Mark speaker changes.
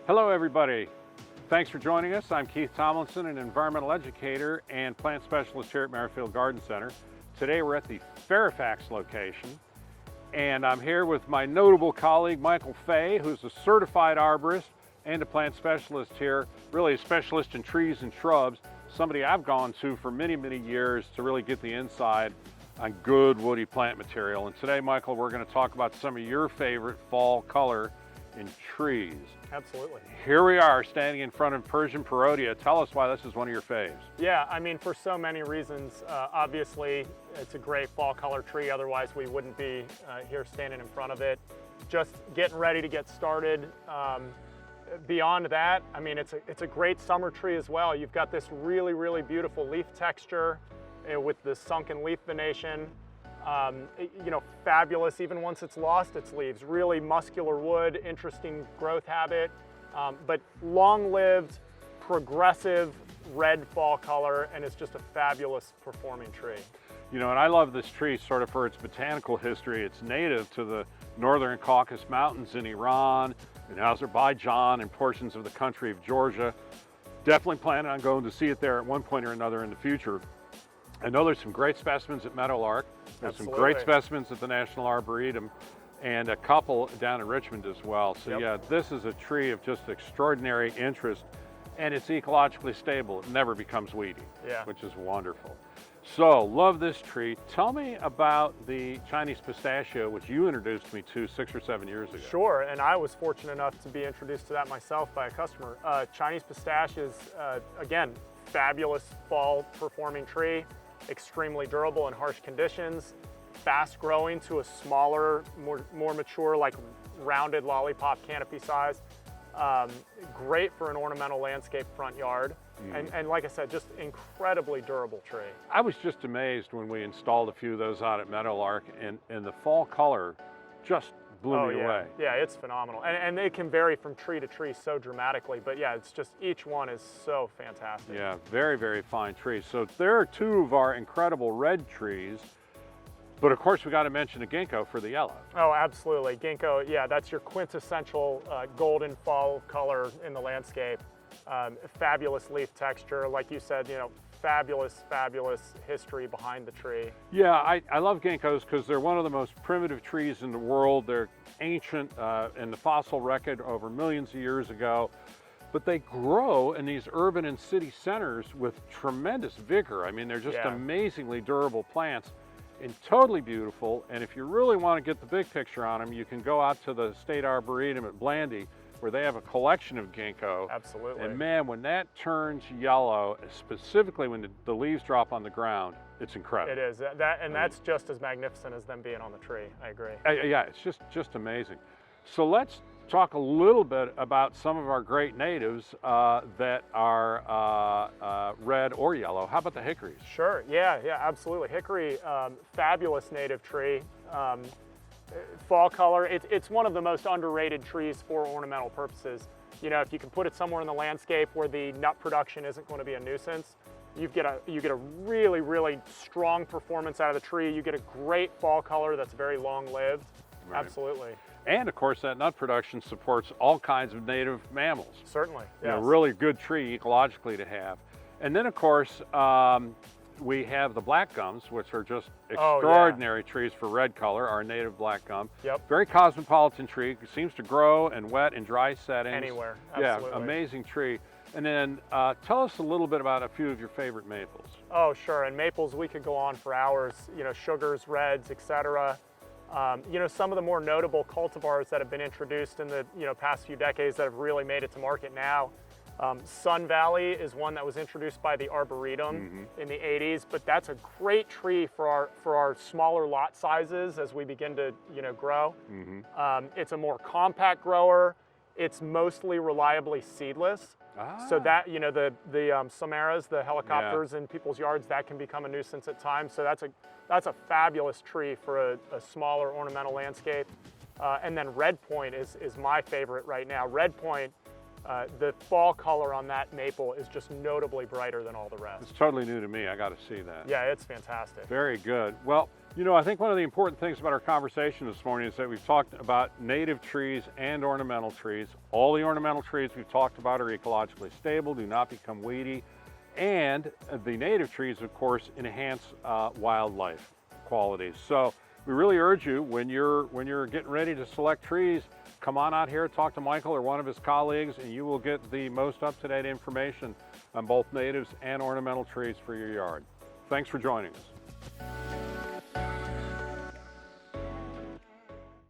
Speaker 1: Hello everybody. Thanks for joining us. I'm Keith Tomlinson, an environmental educator and plant specialist here at Merrifield Garden Center. Today we're at the Fairfax location, and I'm here with my notable colleague Michael Fay, who's a certified arborist and a plant specialist here, really a specialist in trees and shrubs, somebody I've gone to for many, many years to really get the inside on good woody plant material. And today, Michael, we're going to talk about some of your favorite fall color in trees.
Speaker 2: Absolutely.
Speaker 1: Here we are standing in front of Persian PARROTIA. Tell us why this is one of your faves.
Speaker 2: Yeah, I mean, for so many reasons. Obviously, it's a great fall color tree. Otherwise, we wouldn't be here standing in front of it. Just getting ready to get started. Beyond that, I mean, it's a great summer tree as well. You've got this really, really beautiful leaf texture with the sunken leaf venation. You know, fabulous even once it's lost its leaves. Really muscular wood, interesting growth habit, but long-lived, progressive red fall color, and it's just a fabulous performing tree.
Speaker 1: You know, and I love this tree sort of for its botanical history. It's native to the northern Caucasus Mountains in Iran, in Azerbaijan, and portions of the country of Georgia. Definitely planning on going to see it there at one point or another in the future. I know there's some great specimens at Meadowlark. There's
Speaker 2: Absolutely.
Speaker 1: some great specimens at the National Arboretum, and a couple down in Richmond as well. So yeah, this is a tree of just extraordinary interest, and it's ecologically stable. It never becomes weedy, which is wonderful. So, love this tree. Tell me about the Chinese pistachio, which you introduced me to 6 or 7 years ago.
Speaker 2: Sure, and I was fortunate enough to be introduced to that myself by a customer. Chinese pistache is, again, fabulous fall performing tree, extremely durable in harsh conditions, fast growing to a smaller, more mature, like rounded lollipop canopy size. Great for an ornamental landscape front yard. And like I said, just incredibly durable tree.
Speaker 1: I was just amazed when we installed a few of those out at Meadowlark, and the fall color just blew me away.
Speaker 2: Yeah, it's phenomenal. And it can vary from tree to tree so dramatically, but yeah, it's just, each one is so fantastic.
Speaker 1: Yeah, very, very fine trees. So there are two of our incredible red trees, but of course we got to mention the ginkgo for the yellow.
Speaker 2: Oh, absolutely. Ginkgo, yeah, that's your quintessential golden fall color in the landscape. Fabulous leaf texture, like you said, you know, fabulous history behind the tree.
Speaker 1: Yeah, I love ginkgos because they're one of the most primitive trees in the world. They're ancient in the fossil record over millions of years ago, but they grow in these urban and city centers with tremendous vigor. I mean, they're just amazingly durable plants and totally beautiful. And if you really want to get the big picture on them, you can go out to the State Arboretum at Blandy, where they have a collection of ginkgo.
Speaker 2: Absolutely.
Speaker 1: And man, when that turns yellow, specifically when the leaves drop on the ground, it's incredible.
Speaker 2: It is. That's just as magnificent as them being on the tree. I agree.
Speaker 1: Yeah, it's just amazing. So let's talk a little bit about some of our great natives that are red or yellow. How about the hickories?
Speaker 2: Sure, yeah, absolutely. Hickory, fabulous native tree. Fall color, it's one of the most underrated trees for ornamental purposes. You know, if you can put it somewhere in the landscape where the nut production isn't going to be a nuisance, you get a really, really strong performance out of the tree. You get a great fall color that's very long-lived. Right. Absolutely.
Speaker 1: And of course, that nut production supports all kinds of native mammals.
Speaker 2: Certainly, yes.
Speaker 1: You know, really good tree ecologically to have. And then of course, we have the black gums, which are just extraordinary trees for red color, our native black gum.
Speaker 2: Yep.
Speaker 1: Very cosmopolitan tree, seems to grow in wet and dry settings.
Speaker 2: Anywhere, absolutely.
Speaker 1: Yeah, amazing tree. And then tell us a little bit about a few of your favorite maples.
Speaker 2: Oh, sure, and maples, we could go on for hours, you know, sugars, reds, etc. You know, some of the more notable cultivars that have been introduced in the past few decades that have really made it to market now. Sun Valley is one that was introduced by the Arboretum in the 80s, but that's a great tree for our smaller lot sizes as we begin to grow. It's a more compact grower. It's mostly reliably seedless. So that, the Samaras, the helicopters in people's yards, that can become a nuisance at times. So that's a fabulous tree for a smaller ornamental landscape. And then Redpointe is my favorite right now. Redpointe The fall color on that maple is just notably brighter than all the rest.
Speaker 1: It's totally new to me. I got to see that.
Speaker 2: Yeah, it's fantastic.
Speaker 1: Very good. Well, you know, I think one of the important things about our conversation this morning is that we've talked about native trees and ornamental trees. All the ornamental trees we've talked about are ecologically stable, do not become weedy, and the native trees, of course, enhance wildlife qualities. So we really urge you, when you're getting ready to select trees, come on out here, talk to Michael or one of his colleagues, and you will get the most up-to-date information on both natives and ornamental trees for your yard. Thanks for joining us.